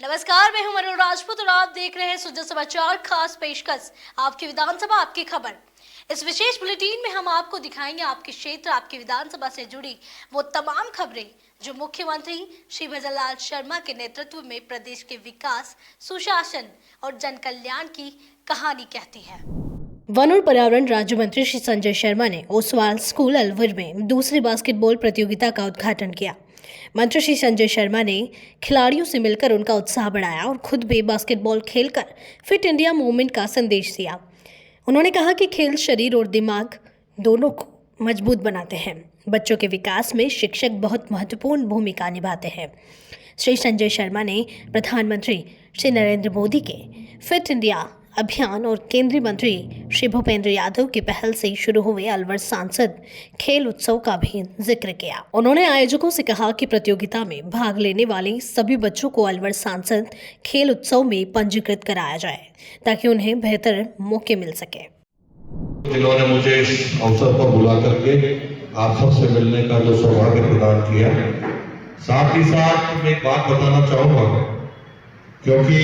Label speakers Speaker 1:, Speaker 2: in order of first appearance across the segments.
Speaker 1: नमस्कार, मैं हूं मनु राजपूत और आप देख रहे हैं सुजा समाचार खास पेशकश आपकी विधानसभा आपकी खबर। इस विशेष बुलेटिन में हम आपको दिखाएंगे आपके क्षेत्र आपकी विधानसभा से जुड़ी वो तमाम खबरें जो मुख्यमंत्री श्री भजनलाल शर्मा के नेतृत्व में प्रदेश के विकास, सुशासन और जन कल्याण की कहानी कहती है। वन और पर्यावरण राज्य मंत्री श्री संजय शर्मा ने ओसवाल स्कूल अलवर में दूसरी बास्केटबॉल प्रतियोगिता का उद्घाटन किया। मंत्री श्री संजय शर्मा ने खिलाड़ियों से मिलकर उनका उत्साह बढ़ाया और खुद भी बास्केटबॉल खेलकर फिट इंडिया मूवमेंट का संदेश दिया। उन्होंने कहा कि खेल शरीर और दिमाग दोनों को मजबूत बनाते हैं। बच्चों के विकास में शिक्षक बहुत महत्वपूर्ण भूमिका निभाते हैं। श्री संजय शर्मा ने प्रधानमंत्री श्री नरेंद्र मोदी के फिट इंडिया अभियान और केंद्रीय मंत्री श्री भूपेंद्र यादव की पहल से शुरू हुए अलवर सांसद खेल उत्सव का भी जिक्र किया। उन्होंने आयोजकों से कहा कि प्रतियोगिता में भाग लेने वाले सभी बच्चों को अलवर सांसद खेल उत्सव में पंजीकृत कराया जाए ताकि उन्हें बेहतर मौके मिल सके।
Speaker 2: जिन्होंने मुझे इस अवसर पर बुला करके आप सबसे मिलने का जो सौभाग्य प्रदान किया, साथ ही साथ मैं एक बात बताना चाहूंगा, क्योंकि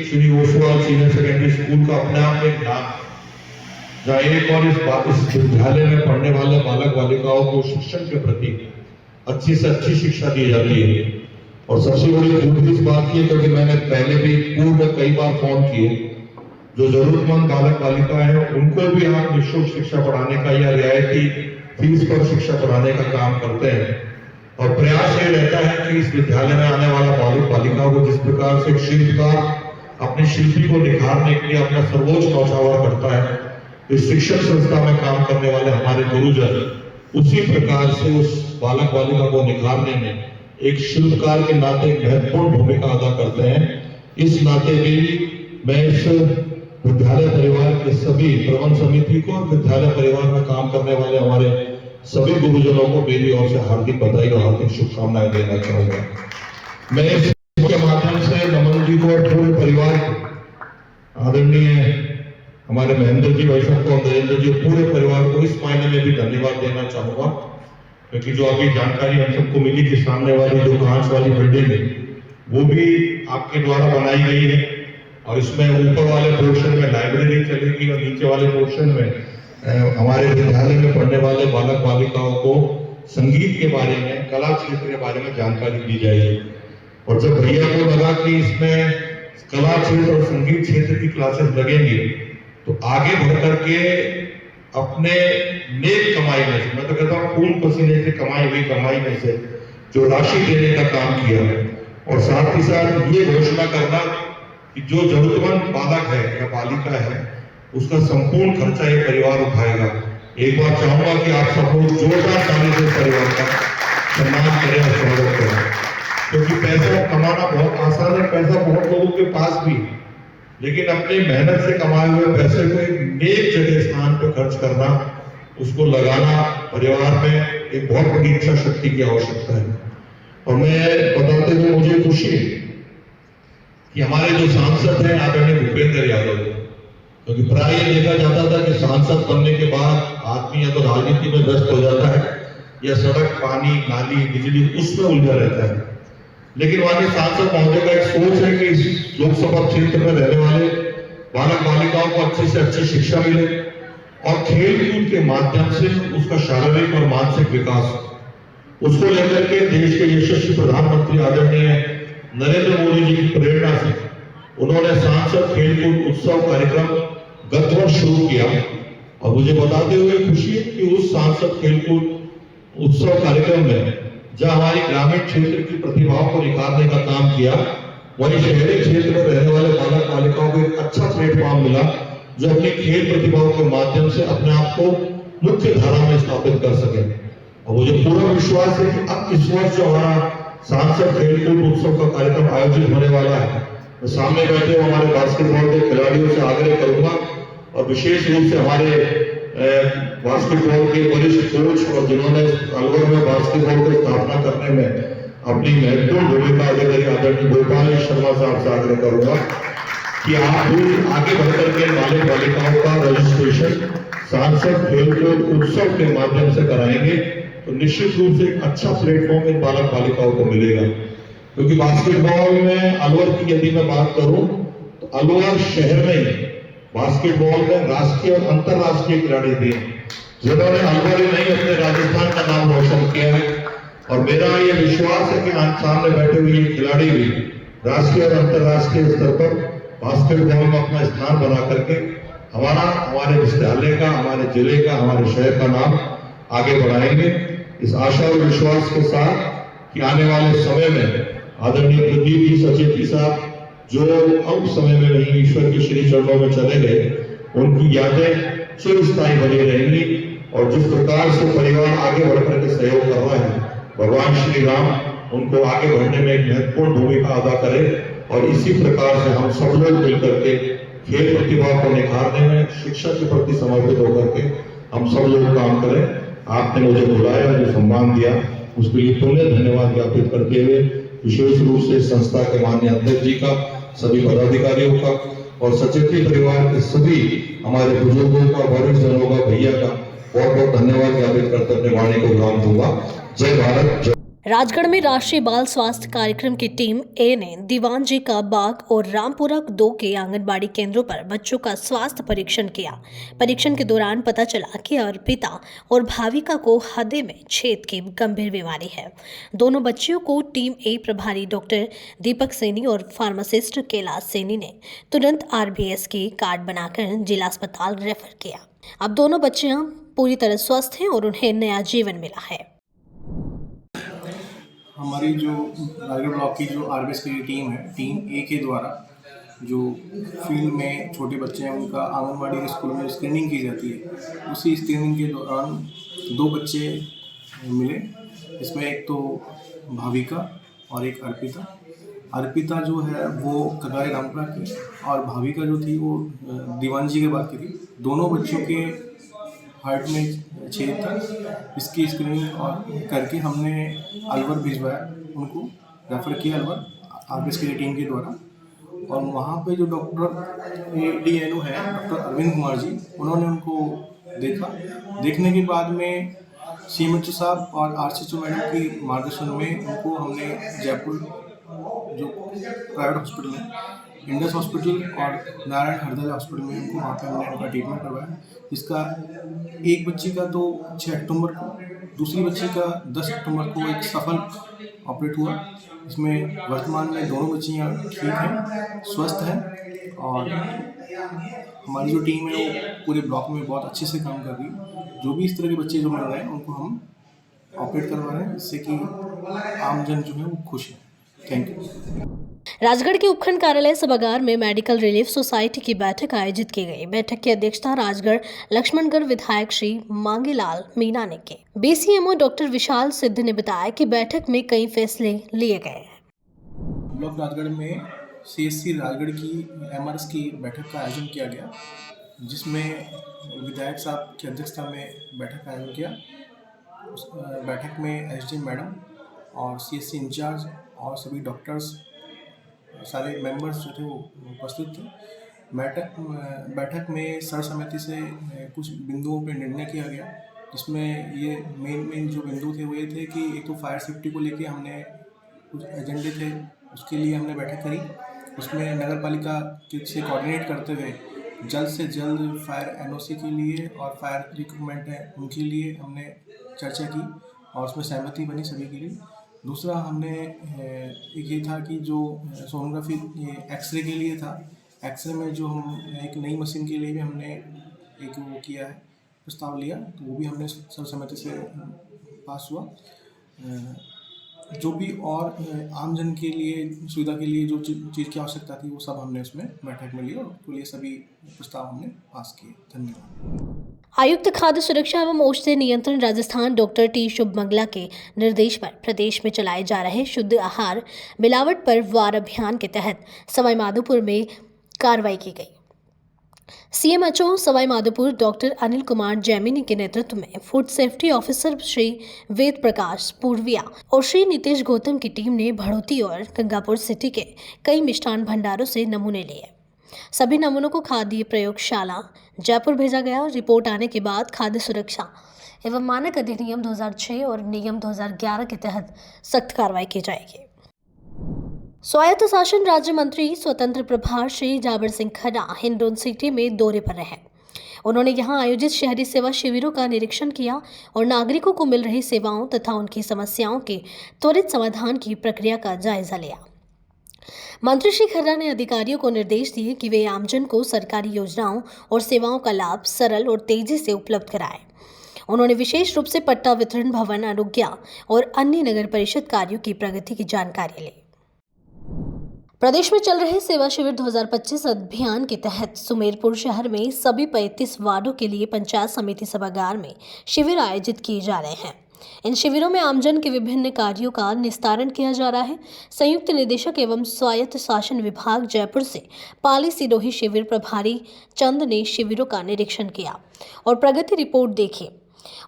Speaker 2: Shri Oswal senior secondary school का अपने आप में एक नाम, जहाँ एक और इस विद्यालय में पढ़ने वाले बालक बालिकाओं को शिक्षण के प्रति अच्छी से अच्छी शिक्षा दी जाती है। और सबसे बड़ी खूबी इस बात की है, क्योंकि मैंने पहले भी पूर्व में कई बार फोन किए, जो जरूरतमंद बालक बालिका है उनको भी आप निःशुल्क शिक्षा पढ़ाने का या रियायती फीस पर शिक्षा पढ़ाने का काम करते हैं। और प्रयास ये रहता है कि इस विद्यालय में आने वाला बालक बालिकाओं को जिस प्रकार से शिल्पकार अपनी शिल्पी को निखारने के लिए अपना सर्वोच्च न्यौछावर करता है, इस शिक्षण संस्था में काम करने वाले हमारे गुरुजन उसी प्रकार से उस बालक बालिका को निखारने में एक शिल्पकार के नाते एक महत्वपूर्ण भूमिका अदा करते हैं। इस नाते भी मैं इस विद्यालय परिवार के सभी प्रबंध समिति को और विद्यालय परिवार में काम करने वाले हमारे सभी गुरुजनों को मेरी ओर से हार्दिक बधाई और हार्दिक शुभकामनाएं देना चाहूंगा। मैं इस के माध्यम से नमन जी को और पूरे परिवार को, आदरणीय हमारे महेंद्र जी, वैष्णव को, नरेंद्र जी, पूरे परिवार को इस मायने में भी धन्यवाद देना चाहूंगा, क्योंकि जो अभी जानकारी हम सबको मिली कि सामने वाली जो कांच वाली बिल्डिंग है वो भी आपके द्वारा बनाई गई है। और इसमें ऊपर वाले पोर्शन में लाइब्रेरी चलेगी और नीचे वाले पोर्शन में हमारे विद्यालय में पढ़ने वाले बालक बालिकाओं को संगीत के बारे में, कला क्षेत्र के बारे में जानकारी दी जाएगी। और जब भैया को लगा कि इसमें कला क्षेत्र और संगीत क्षेत्र की क्लासेस लगेंगी, तो आगे बढ़ करके अपने नेक कमाई में से, मैं तो कहता हूँ खून पसीने से कमाई हुई कमाई में से जो राशि देने का काम किया, और साथ ही साथ ये घोषणा करना कि जो जरूरतमंद बालक है या बालिका है उसका संपूर्ण खर्चा ये परिवार उठाएगा। एक बार चाहूंगा कि आप सब लोग जोरदार ताली से परिवार का सम्मान करें और स्वागत करें, क्योंकि पैसा कमाना बहुत आसान है, पैसा बहुत लोगों के पास भी, लेकिन अपनी मेहनत से कमाए हुए पैसे को एक नेक जगह स्थान पर खर्च करना, उसको लगाना परिवार में एक बहुत बड़ी इच्छा शक्ति की आवश्यकता है। और मैं बताते हुए मुझे खुशी है कि हमारे जो सांसद हैं आदरणीय भूपेंद्र यादव, क्योंकि प्राय ये देखा जाता था कि सांसद बनने के बाद आदमी या तो राजनीति में व्यस्त हो जाता है या सड़क, पानी, नाली, बिजली उसमें उलझा रहता है। लेकिन माननीय सांसद महोदय का एक सोच है कि इस लोकसभा क्षेत्र में रहने वाले बालक बालिकाओं को अच्छी से अच्छी शिक्षा मिले और खेल कूद के माध्यम से उसका शारीरिक और मानसिक विकास, उसको लेकर के देश के यशस्वी प्रधानमंत्री आदरणीय नरेंद्र मोदी जी की प्रेरणा से उन्होंने सांसद खेलकूद उत्सव कार्यक्रम गत वर्ष शुरू किया। और मुझे बताते हुए खुशी है कि उस सांसद खेलकूद उत्सव कार्यक्रम में जहां हमारी ग्रामीण क्षेत्र की प्रतिभाओं को निखारने का काम किया, वहीं शहरी क्षेत्र में रहने वाले बालक बालिकाओं को एक अच्छा प्लेटफॉर्म मिला जो अपनी खेल प्रतिभाओं के माध्यम से अपने आप को मुख्य धारा में स्थापित कर सके। और मुझे पूरा विश्वास है कि अब इस वर्ष जो हमारा सांसद खेलकूद उत्सव का कार्यक्रम आयोजित होने वाला है, मैं सामने बैठे हमारे बास्केटबॉल के खिलाड़ियों से आग्रह करूंगा और विशेष रूप से हमारे बास्केटबॉल के वरिष्ठ कोच और जिन्होंने अलवर में बास्केटबॉल की स्थापना करने में अपनी महत्वपूर्ण भूमिका अदा करी, आदरणीय गोपाल शर्मा साहब से आग्रह करूंगा कि आप भी आगे बढ़कर के बालक बालिकाओं का रजिस्ट्रेशन सांसद खेलकूद उत्सव के माध्यम से कराएंगे तो निश्चित रूप से एक अच्छा प्लेटफॉर्म इन बालक बालिकाओं को मिलेगा। क्योंकि बास्केटबॉल में अलवर की यदि मैं बात करूं तो अलवर शहर में ही बास्केटबॉल में राष्ट्रीय और अंतर्राष्ट्रीय खिलाड़ी थे जिन्होंने अलवर ही नहीं अपने राजस्थान का नाम रोशन किया है। और मेरा ये विश्वास है कि आज सामने बैठे हुए ये खिलाड़ी भी राष्ट्रीय और अंतर्राष्ट्रीय स्तर पर बास्केटबॉल में अपना स्थान बना करके हमारे विद्यालय का, हमारे जिले का, हमारे शहर का नाम आगे बढ़ाएंगे। इस आशा और विश्वास के साथ कि आने वाले समय में आदरणीय प्रदीप जी सचेती साहब जो अल्प समय में नहीं ईश्वर के श्री चरणों में चले गए, उनकी यादें चिरस्थायी बनी रहेंगी। और जिस प्रकार से परिवार आगे बढ़कर के सहयोग कर रहा है, भगवान श्री राम उनको आगे बढ़ने में एक महत्वपूर्ण भूमिका अदा करे और इसी प्रकार से हम सब लोग मिलकर के खेल प्रतिभा को निखारने में शिक्षा के प्रति समर्पित होकर के हम सब लोग काम करें। आपने मुझे बुलाया, मुझे सम्मान दिया, उसके लिए पुनः धन्यवाद ज्ञापित करते हुए विशेष रूप से संस्था के माननीय अध्यक्ष जी का, सभी पदाधिकारियों का और सचेती परिवार के सभी हमारे बुजुर्गों का, वरिष्ठ जनों का, भैया का बहुत बहुत धन्यवाद ज्ञापित करते अपने वाणी को विराम दूंगा। जय भारत, जय।
Speaker 1: राजगढ़ में राष्ट्रीय बाल स्वास्थ्य कार्यक्रम की टीम ए ने दीवान जी का बाग और रामपुरा 2 के आंगनबाड़ी केंद्रों पर बच्चों का स्वास्थ्य परीक्षण किया। परीक्षण के दौरान पता चला कि अर्पिता और भाविका को हृदय में छेद की गंभीर बीमारी है। दोनों बच्चियों को टीम ए प्रभारी डॉक्टर दीपक सैनी और फार्मासिस्ट कैलाश सैनी ने तुरंत RBS की कार्ड बनाकर जिला अस्पताल रेफर किया। अब दोनों बच्चियां पूरी तरह स्वस्थ हैं और उन्हें नया जीवन मिला है।
Speaker 3: हमारी जो राजगढ़ ब्लॉक की जो RBS की टीम है, टीम ए के द्वारा जो फील्ड में छोटे बच्चे हैं उनका आंगनबाड़ी स्कूल में स्क्रीनिंग की जाती है, उसी स्क्रीनिंग के दौरान 2 बच्चे मिले। इसमें एक तो भाविका और एक अर्पिता। अर्पिता जो है वो कगाई रामपुरा की और भाविका जो थी वो दीवान जी के बाद की थी। दोनों बच्चों के हार्ट में छेद था। इसकी स्क्रीनिंग और करके हमने अलवर भिजवाया, उनको रेफ़र किया अलवर RBS की टीम के द्वारा। और वहाँ पे जो डॉक्टर DNO है, डॉक्टर अरविंद कुमार जी, उन्होंने उनको देखा। देखने के बाद में CMHO साहब और RCHO मैडम की मार्गदर्शन में उनको हमने जयपुर जो प्राइवेट हॉस्पिटल है, इंडस हॉस्पिटल और नारायण हृदय हॉस्पिटल में उनको वहाँ पे हमने उनका ट्रीटमेंट करवाया। जिसका एक बच्ची का तो 6 अक्टूबर को, दूसरी बच्ची का 10 अक्टूबर को एक सफल ऑपरेट हुआ। इसमें वर्तमान में दोनों बच्चियाँ ठीक हैं, स्वस्थ हैं और हमारी जो टीम है वो पूरे ब्लॉक में बहुत अच्छे से काम कर रही है। जो भी इस तरह के बच्चे जो मिल रहे हैं उनको हम ऑपरेट करवा रहे हैं, जिससे कि आमजन जो है वो खुश है। Thank you.
Speaker 1: राजगढ़ के उपखंड कार्यालय सभागार में मेडिकल रिलीफ सोसाइटी की बैठक आयोजित की गई। बैठक की अध्यक्षता राजगढ़ लक्ष्मणगढ़ विधायक श्री मांगीलाल मीणा ने की। BCMO डॉक्टर विशाल सिद्ध ने बताया कि बैठक में कई फैसले लिए गए हैं।
Speaker 3: ब्लॉक राजगढ़ में CSC राजगढ़ की MRS की बैठक का आयोजन किया गया, जिसमें विधायक साहब की अध्यक्षता में बैठक का आयोजन किया। उस बैठक में SDM मैडम और CSC इंचार्ज और सभी डॉक्टर्स, सारे मेंबर्स जो थे वो उपस्थित थे। बैठक में सर्वसम्मति से कुछ बिंदुओं पर निर्णय किया गया, जिसमें ये मेन जो बिंदु थे वो ये थे कि एक तो फायर सेफ्टी को लेके हमने कुछ एजेंडे थे, उसके लिए हमने बैठक करी। उसमें नगर पालिका से कोऑर्डिनेट करते हुए जल्द से जल्द फायर NOC के लिए और फायर रिक्रूटमेंट है उनके लिए हमने चर्चा की और उसमें सहमति बनी सभी के लिए। दूसरा हमने एक ये था कि जो सोनोग्राफी एक्सरे के लिए था, एक्सरे में जो हम एक नई मशीन के लिए भी हमने एक वो किया है, प्रस्ताव लिया, तो वो भी हमने सर्वसम्मति से पास हुआ। जो भी और आमजन के लिए सुविधा के लिए जो चीज़ की आवश्यकता थी वो सब हमने उसमें बैठक में लिया और उसके लिए सभी प्रस्ताव हमने पास किए। धन्यवाद।
Speaker 1: आयुक्त खाद्य सुरक्षा एवं औषधि नियंत्रण राजस्थान डॉक्टर T शुभमंगला के निर्देश पर प्रदेश में चलाए जा रहे शुद्ध आहार मिलावट पर वार अभियान के तहत सवाई माधोपुर में कार्रवाई की गई। CMHO सवाई माधोपुर डॉक्टर अनिल कुमार जैमिनी के नेतृत्व में food safety officer Shri Ved Prakash Purvia और श्री नीतीश गौतम की टीम ने भड़ोती और गंगापुर सिटी के कई मिष्ठान भंडारों से नमूने लिए। सभी नमूनों को खाद्य प्रयोगशाला जयपुर भेजा गया। रिपोर्ट आने के बाद खाद्य सुरक्षा एवं मानक अधिनियम 2006 और नियम 2011 के तहत सख्त कार्रवाई की जाएगी। स्वायत्त शासन राज्य मंत्री स्वतंत्र प्रभार श्री जाबर सिंह खन्ना हिंडौन सिटी में दौरे पर रहे। उन्होंने यहां आयोजित शहरी सेवा शिविरों का निरीक्षण किया और नागरिकों को मिल रही सेवाओं तथा उनकी समस्याओं के त्वरित समाधान की प्रक्रिया का जायजा लिया। मंत्री श्री खन्ना ने अधिकारियों को निर्देश दिए कि वे आमजन को सरकारी योजनाओं और सेवाओं का लाभ सरल और तेजी से उपलब्ध कराएं। उन्होंने विशेष रूप से पट्टा वितरण, भवन अनुज्ञा और अन्य नगर परिषद कार्यों की प्रगति की जानकारी ली। प्रदेश में चल रहे सेवा शिविर 2025 अभियान के तहत सुमेरपुर शहर में सभी 35 वार्डों के लिए पंचायत समिति सभागार में शिविर आयोजित किए जा रहे हैं। इन शिविरों में आमजन के विभिन्न कार्यों का निस्तारण किया जा रहा है। संयुक्त निदेशक एवं स्वायत्त शासन विभाग जयपुर से पाली सिरोही शिविर प्रभारी चंद ने शिविरों का निरीक्षण किया और प्रगति रिपोर्ट देखी।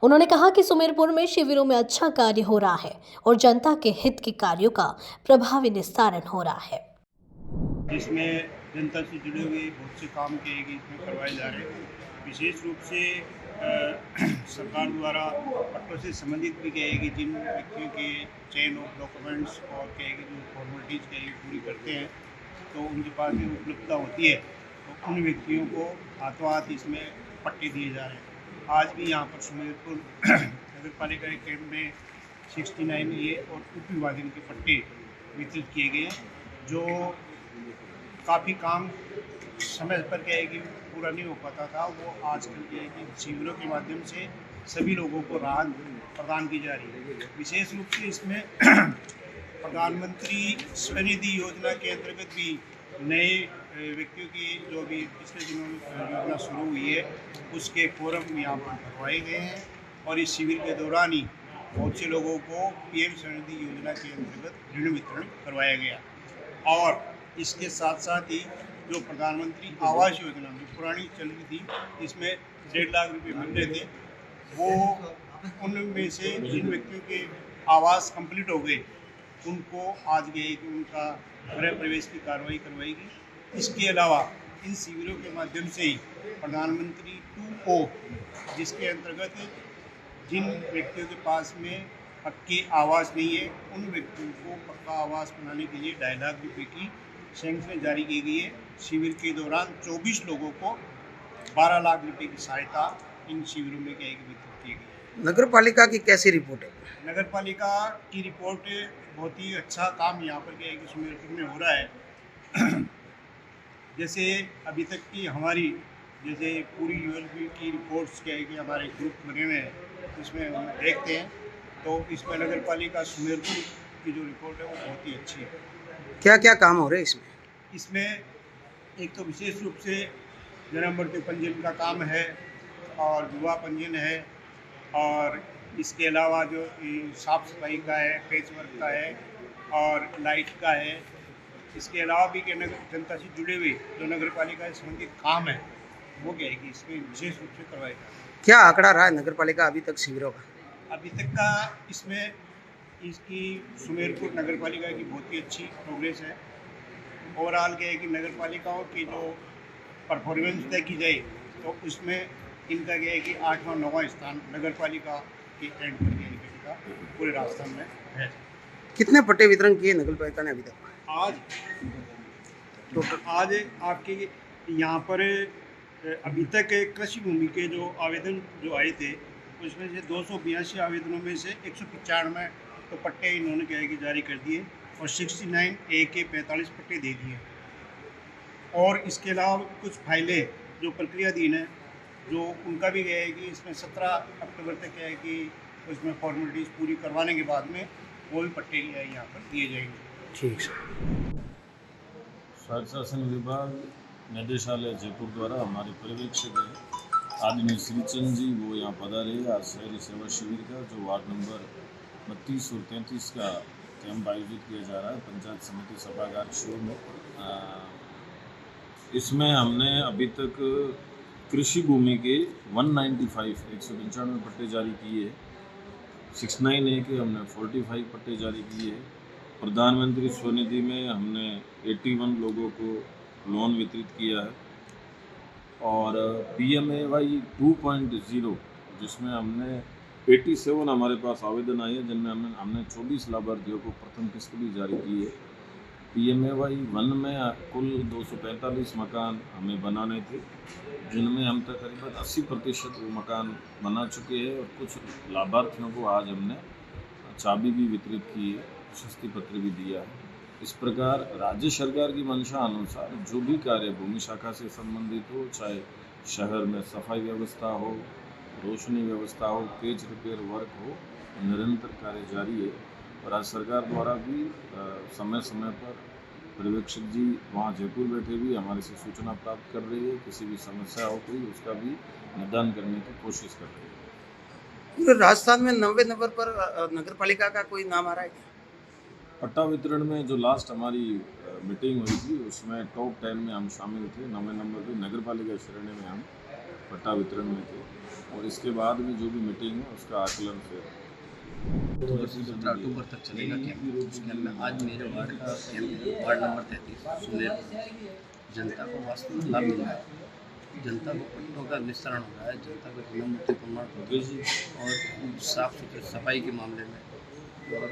Speaker 1: उन्होंने कहा कि सुमेरपुर में शिविरों में अच्छा कार्य हो रहा है और जनता के हित के कार्यों का प्रभावी निस्तारण हो रहा है।
Speaker 4: इसमें जनता से जुड़े हुए बहुत से काम किए गए इसमें करवाए जा रहे हैं। विशेष रूप से सरकार द्वारा पट्टों से संबंधित भी कहेगी जिन व्यक्तियों के चेन ऑफ डॉक्यूमेंट्स और कहेगी जो फॉर्मेलिटीज़ कहेगी पूरी करते हैं तो उनके पास में उपलब्धता होती है तो उन व्यक्तियों को हाथों हाथ इसमें पट्टे दिए जा रहे हैं। आज भी यहाँ पर सुमेरपुर नगर पालिका के कैंप में 69A और उप विभाजन के पट्टे वितरित किए गए हैं जो काफ़ी काम समय पर क्या है कि पूरा नहीं हो पाता था, वो आजकल के शिविरों के माध्यम से सभी लोगों को राहत प्रदान की जा रही है। विशेष रूप से इसमें प्रधानमंत्री स्वनिधि योजना के अंतर्गत भी नए व्यक्तियों की जो भी पिछले दिनों में योजना शुरू हुई है उसके फॉर्म यहाँ पर भरवाए गए हैं और इस शिविर के दौरान ही बहुत से लोगों को PM स्वनिधि योजना के अंतर्गत ऋण वितरण करवाया गया। और इसके साथ साथ ही जो प्रधानमंत्री आवास योजना जो पुरानी चल रही थी इसमें 1.5 लाख रुपए मिल रहे थे वो उनमें से जिन व्यक्तियों के आवास कंप्लीट हो गए उनको आज गए कि उनका गृह प्रवेश की कार्रवाई करवाएगी। इसके अलावा इन शिविरों के माध्यम से ही प्रधानमंत्री 2O जिसके अंतर्गत जिन व्यक्तियों के पास में पक्के आवास नहीं है उन व्यक्तियों को पक्का आवास बनाने के लिए 2.5 लाख रुपए की सैंक्शन जारी की गई है। शिविर के दौरान 24 लोगों को 12 लाख रुपए की सहायता इन शिविरों में वितरित की गई।
Speaker 5: नगर पालिका की कैसी रिपोर्ट है?
Speaker 4: नगर पालिका की रिपोर्ट बहुत ही अच्छा काम यहाँ पर क्या है कि सुमेरपुर में हो रहा है। जैसे अभी तक की हमारी जैसे पूरी ULP की रिपोर्ट्स क्या है कि हमारे ग्रुप बने हुए हैं उसमें हम देखते हैं तो इसमें नगर पालिका सुमेरपुर की जो रिपोर्ट है वो बहुत ही अच्छी है।
Speaker 5: क्या क्या काम हो रहे हैं इसमें?
Speaker 4: इसमें एक तो विशेष रूप से जन्म मृत्यु पंजीयन का काम है और विवाह पंजीयन है और इसके अलावा जो साफ सफाई का है, पेच वर्क का है और लाइट का है। इसके अलावा भी कि जनता से जुड़े हुए जो नगर पालिका से संबंधित काम है वो क्या है कि इसमें विशेष रूप से करवाए जाए।
Speaker 5: क्या आंकड़ा रहा है नगर पालिका अभी तक शिविरों का?
Speaker 4: अभी तक का इसमें इसकी सुमेरपुर नगर पालिका की बहुत ही अच्छी प्रोग्रेस है। ओवरऑल क्या है कि नगर पालिकाओं की जो परफॉर्मेंस तय की जाए तो उसमें इनका क्या है कि 8वां 9वां स्थान नगर पालिका के एंड पर का पूरे राजस्थान में है।
Speaker 5: कितने पट्टे वितरण किए नगर पालिका ने अभी तक?
Speaker 4: आज आपके यहाँ पर अभी तक कृषि भूमि के जो आवेदन जो आए थे उसमें से 282 आवेदनों में से 195 तो पट्टे इन्होंने क्या है कि जारी कर दिए और 69A के 45 पट्टे दे दिए। और इसके अलावा कुछ फाइलें जो प्रक्रियाधीन है जो उनका भी गया है कि इसमें 17 अक्टूबर तक क्या है कि उसमें फॉर्मेलिटीज़ पूरी करवाने के बाद में वो भी पट्टे यहाँ पर दिए जाएंगे।
Speaker 5: ठीक है।
Speaker 6: स्वायत्त शासन विभाग निदेशालय जयपुर द्वारा हमारे पर्यवेक्षक है आदरणीय श्रीचंद जी वो यहाँ पधारे। आज शहरी सेवा शिविर का जो वार्ड नंबर 32 और 33 का कैंप आयोजित किया जा रहा है पंचायत समिति सभागार शिविर में। इसमें हमने अभी तक कृषि भूमि के 195 पट्टे जारी किए। 69A के हमने 45 पट्टे जारी किए। प्रधानमंत्री स्वनिधि में हमने 81 लोगों को लोन वितरित किया है और PMAY 2.0 जिसमें हमने 87 हमारे पास आवेदन आए हैं जिनमें हमने 24 लाभार्थियों को प्रथम किस्त भी जारी की है PMAY 1 में कुल 245 मकान हमें बनाने थे, जिनमें हम तकरीबन 80% वो मकान बना चुके हैं और कुछ लाभार्थियों को आज हमने चाबी भी वितरित की है, प्रशस्ति पत्र भी दिया है। इस प्रकार राज्य सरकार की मंशा अनुसार जो भी कार्य भूमि शाखा से संबंधित हो, चाहे शहर में सफाई व्यवस्था हो, रोशनी व्यवस्था हो, पेज रिपेयर वर्क हो, निरंतर कार्य जारी है। और आज सरकार द्वारा भी समय समय पर पर्यवेक्षक जी वहाँ जयपुर बैठे भी हमारे से सूचना प्राप्त कर रही है, किसी भी समस्या हो कोई उसका भी निदान करने की कोशिश कर रही है।
Speaker 5: पूरे राजस्थान में 90 नंबर पर नगर पालिका का कोई नाम आ रहा है क्या?
Speaker 6: पट्टा वितरण में जो लास्ट हमारी मीटिंग हुई थी उसमें टॉप 10 में हम शामिल थे। 9वें नंबर पे नगर पालिका श्रेणी में हम पट्टा वितरण में थे और इसके बाद में जो भी मीटिंग है उसका आकलन फिर
Speaker 7: 17 अक्टूबर तक चलेगा कैंप। उस कैंप में आज मेरे वार्ड का कैंप है, वार्ड नंबर 33 सुमेर। जनता को वास्तव में लाभ मिल रहा है, जनता को पट्टों का निस्तारण हो रहा है, जनता को जन्म मुक्ति प्रमाण पत्र और साफ सुथरे सफाई के मामले में। और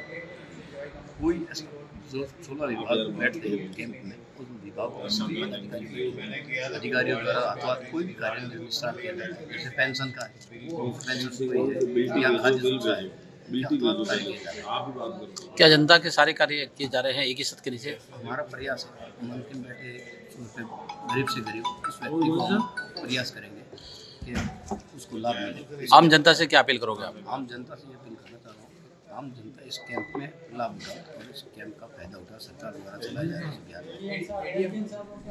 Speaker 7: कोई ऐसा जो 16 विभाग बैठते हैं कैंप में, उस विभाग को सभी अधिकारियों द्वारा अथवा कोई भी कार्य में निस्तारण किया जाता है। जैसे पेंशन का
Speaker 8: क्या जनता के सारे कार्य किए जा रहे हैं एक ही छत के नीचे?
Speaker 7: हमारा प्रयास है, मुमकिन बैठे गरीब से गरीब उस व्यक्ति को हम प्रयास करेंगे कि उसको लाभ मिले।
Speaker 8: आम जनता से क्या अपील करोगे आप?
Speaker 7: आम जनता से अपील करना चाह रहा हूँ, आम जनता इस कैंप में लाभ उठाए और इस कैंप का फायदा उठा, सरकार द्वारा चलाया जा रहा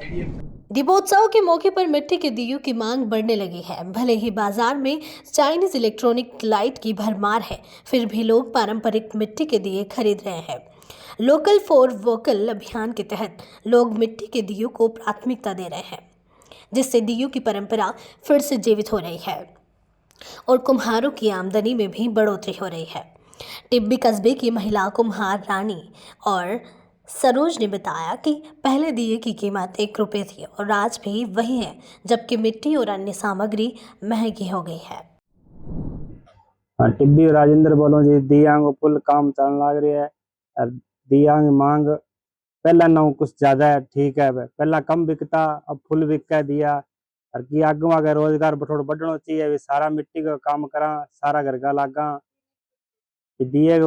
Speaker 7: है।
Speaker 1: दीपोत्सव के मौके पर मिट्टी के दीयों की मांग बढ़ने लगी है। भले ही बाजार में चाइनीज इलेक्ट्रॉनिक लाइट की भरमार है, फिर भी लोग पारंपरिक मिट्टी के दिए खरीद रहे हैं। लोकल फॉर वोकल अभियान के तहत लोग मिट्टी के दियों को प्राथमिकता दे रहे हैं, जिससे दीयों की परंपरा फिर से जीवित हो रही है और कुम्हारों की आमदनी में भी बढ़ोतरी हो रही है। टिब्बी कस्बे की महिला कुम्हार रानी और सरोज ने बताया कि पहले दिए की कीमत 1 रुपये थी और आज भी वही है, जबकि मिट्टी और अन्य सामग्री महंगी हो गई है।
Speaker 9: हाँ, टिब्बी राजेंद्र बोलो जी। दियांग पुल काम चलने लग रही है और दियांग मांग पहला ना कुछ ज्यादा है, ठीक है। पहला कम बिकता, अब फुल बिक दिया और की आगे आगे रोजगार थोड़ा बढ़ना चाहिए। सारा मिट्टी का काम करा, सारा घर का लागा दिए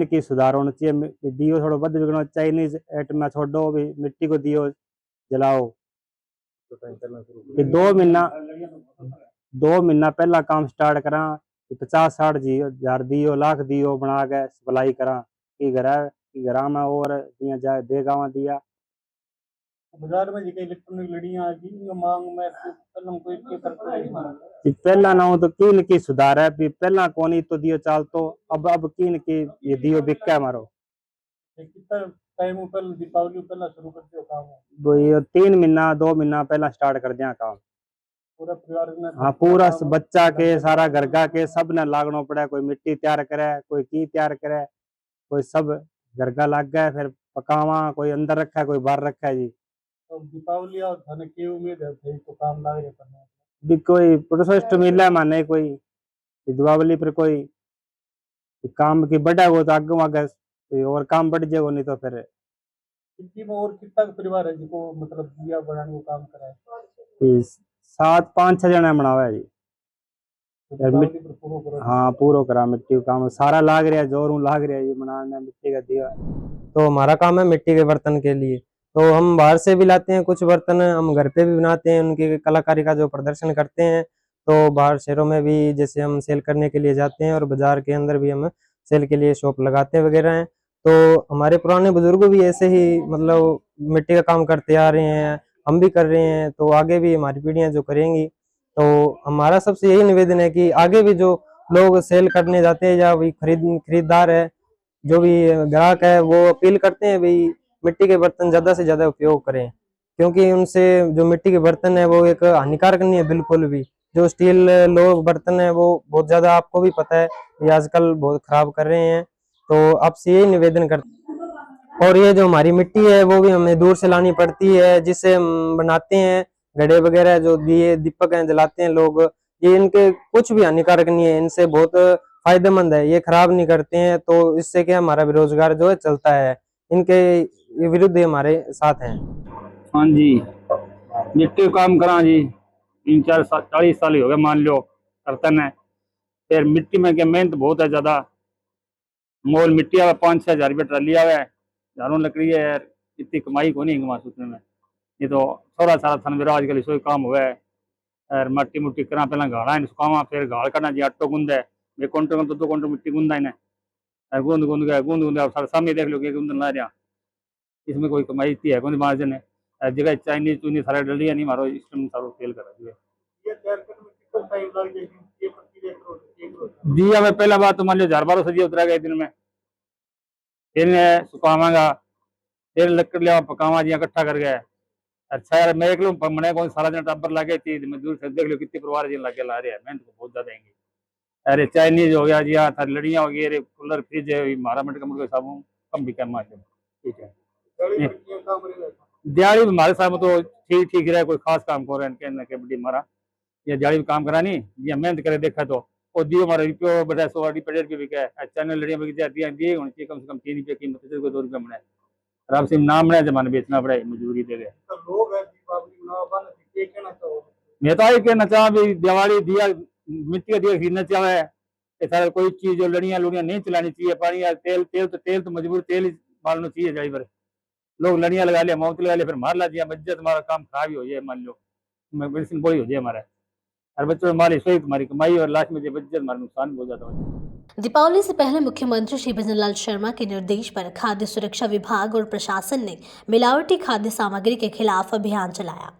Speaker 9: की सुधार होना चाहिए। दियो थोड़ा बद बिकना, चाइनीज आइटम छोड़ो, भी मिट्टी को दियो जलाओ। 2 महीना पहला काम स्टार्ट करा, 50-60 हजार दियो, लाख दियो बना के सप्लाई करा की घर में और दिया जाए दे गाँव दिया। बाजार में इलेक्ट्रॉनिक लड़ियां आ गई, मांग में पहला ना हो तो कीन की सुधार है। पहला कोनी तो दियो चाल तो अब कीन की ये दियो बिका मारो। कितना टाइम पहले दीपावली पहला शुरू कर दियो काम? वो ये 3 महीना 2 महीना पहला स्टार्ट कर दिया काम। पूरा परिवार में? हाँ, पूरा बच्चा के सारा घर का के सब ने लागनो पड़ा। कोई मिट्टी तैयार करे, कोई की तैयार करे, कोई सब घर का लाग गया। फिर पकावा, कोई अंदर रखा है, कोई बाहर रखा है जी। तो दीपावली और थाने की उम्मीद है तो काम लाग रहे करने भी कोई प्रोसेस मिला माने कोई दीपावली पर कोई काम की बढ़ा वो तो आगे और काम बढ़ जाएगा, नहीं तो फिर और कितना परिवार है जिसको मतलब दिया बनाने को काम करा है? 7-5-6 जना बनावा है जी। हाँ, पूरा करा मिट्टी का काम सारा लाग रहा है, जोर लाग रहा है ये बनाने मिट्टी का दिया।
Speaker 10: तो हमारा काम है मिट्टी के बर्तन के लिए, तो हम बाहर से भी लाते हैं कुछ बर्तन, हम घर पे भी बनाते हैं। उनकी कलाकारी का जो प्रदर्शन करते हैं, तो बाहर शहरों में भी जैसे हम सेल करने के लिए जाते हैं और बाजार के अंदर भी हम सेल के लिए शॉप लगाते वगैरह हैं। तो हमारे पुराने बुजुर्ग भी ऐसे ही मतलब मिट्टी का काम करते आ रहे हैं, हम भी कर रहे हैं, तो आगे भी हमारी पीढ़ियां जो करेंगी। तो हमारा सबसे यही निवेदन है कि आगे भी जो लोग सेल करने जाते हैं या वही खरीदार है, जो भी ग्राहक है, वो अपील करते हैं भाई मिट्टी के बर्तन ज्यादा से ज्यादा उपयोग करें, क्योंकि उनसे जो मिट्टी के बर्तन है वो एक हानिकारक नहीं है बिल्कुल भी। जो स्टील लोग बर्तन है वो बहुत ज्यादा, आपको भी पता है, ये आजकल बहुत खराब कर रहे हैं। तो आपसे यही निवेदन करते। और ये जो हमारी मिट्टी है वो भी हमें दूर से लानी पड़ती है, जिससे हम बनाते हैं घड़े वगैरह, जो दिए दीपक हैं जलाते हैं लोग, ये इनके कुछ भी हानिकारक नहीं है, इनसे बहुत फायदेमंद है, ये खराब नहीं करते हैं। तो इससे क्या हमारा भी रोजगार जो है चलता है। इनके विरुद्ध ये हमारे साथ हैं।
Speaker 9: हाँ जी, मिट्टी काम करा जी 40 साल हो गए मान लो करतन है। फिर मिट्टी में क्या मेहनत बहुत है ज़्यादा, मोल मिट्टी आवे 5-6 हज़ार रुपये ट्राली आवे, झारों लकड़ी है यार, इतनी कमाई को नहीं कमा सूत्र में। ये तो थोड़ा सारा थन मेरा आजकल सोई काम हुआ है और मट्टी मुट्टी करा पहला गाड़ा है सुखावा, फिर गाड़ करना जी आटो गुंदा है, एक क्विंटल तो 2 क्विंटल मिट्टी गुंदा इन्हें और गूंद गूंद सारे सामने देख लो कि गुंदन ला रहा, इसमें कोई कमाई इतनी है कौन मार्जिन है। जगह चाइनीज चुनी सारे डलिया नहीं मारो सिस्टम सारो फेल करा दिए जी। हमें पहला बात तो मान लो 1000-12 सजी उतरा गए दिन में, फिर सुखावागा, फिर लकड़ लिया पकावा जी इकट्ठा कर गया। अच्छा यार मैं एक लोग मने कौन सारा दिन टब्बर लागे थी मजदूर से देख लो कितने परिवार जी लागे ला रहे हैं, मेहनत को बहुत ज्यादा देंगे। अरे चाइनीज हो गया जी, हाँ लड़ियाँ हो गई, अरे कूलर फ्रिज है हमारा मिनट का मुर्गे साबुन कम भी करना है। ठीक है दिहाड़ी हमारे साथ में तो ठीक रहे, कोई खास काम कर रहे हैं बड़ी मारा ये दिहाड़ी में काम करानी ये मेहनत करे देखा तो और दियो हमारा रुपये बढ़ा 100 रुपये बिका है। चैनल लड़ियाँ बिक जाती हैं दिए होनी चाहिए कम से कम 3 रुपये कीमत कोई 2 रुपये बनाए और अब सिर्फ नाम बनाए जमाने बेचना पड़ा मजदूरी दे गए। मैं तो ये कहना चाह भी दिवाली दिया मिट्टी का दिया खरीदना चाहे सारा कोई चीज जो लड़ियाँ नहीं चलानी चाहिए, पानी या तेल तो मजबूर तेल ही मारना चाहिए ड्राइवर। लोग लड़ियाँ लगा लिया मौत लगा लिया फिर मार ला दिया बज्जत हमारा काम खराब ही हो जाए, मान लो मेडिसिन बोली हो जाए हमारा और बच्चों हमारी सही तुम्हारी कमाई और लास्ट में जो बज्जत हमारा नुकसान बहुत ज्यादा हो जाए।
Speaker 1: दीपावली से पहले मुख्यमंत्री श्री भजन लाल शर्मा के निर्देश पर खाद्य सुरक्षा विभाग और प्रशासन ने मिलावटी खाद्य सामग्री के खिलाफ अभियान चलाया।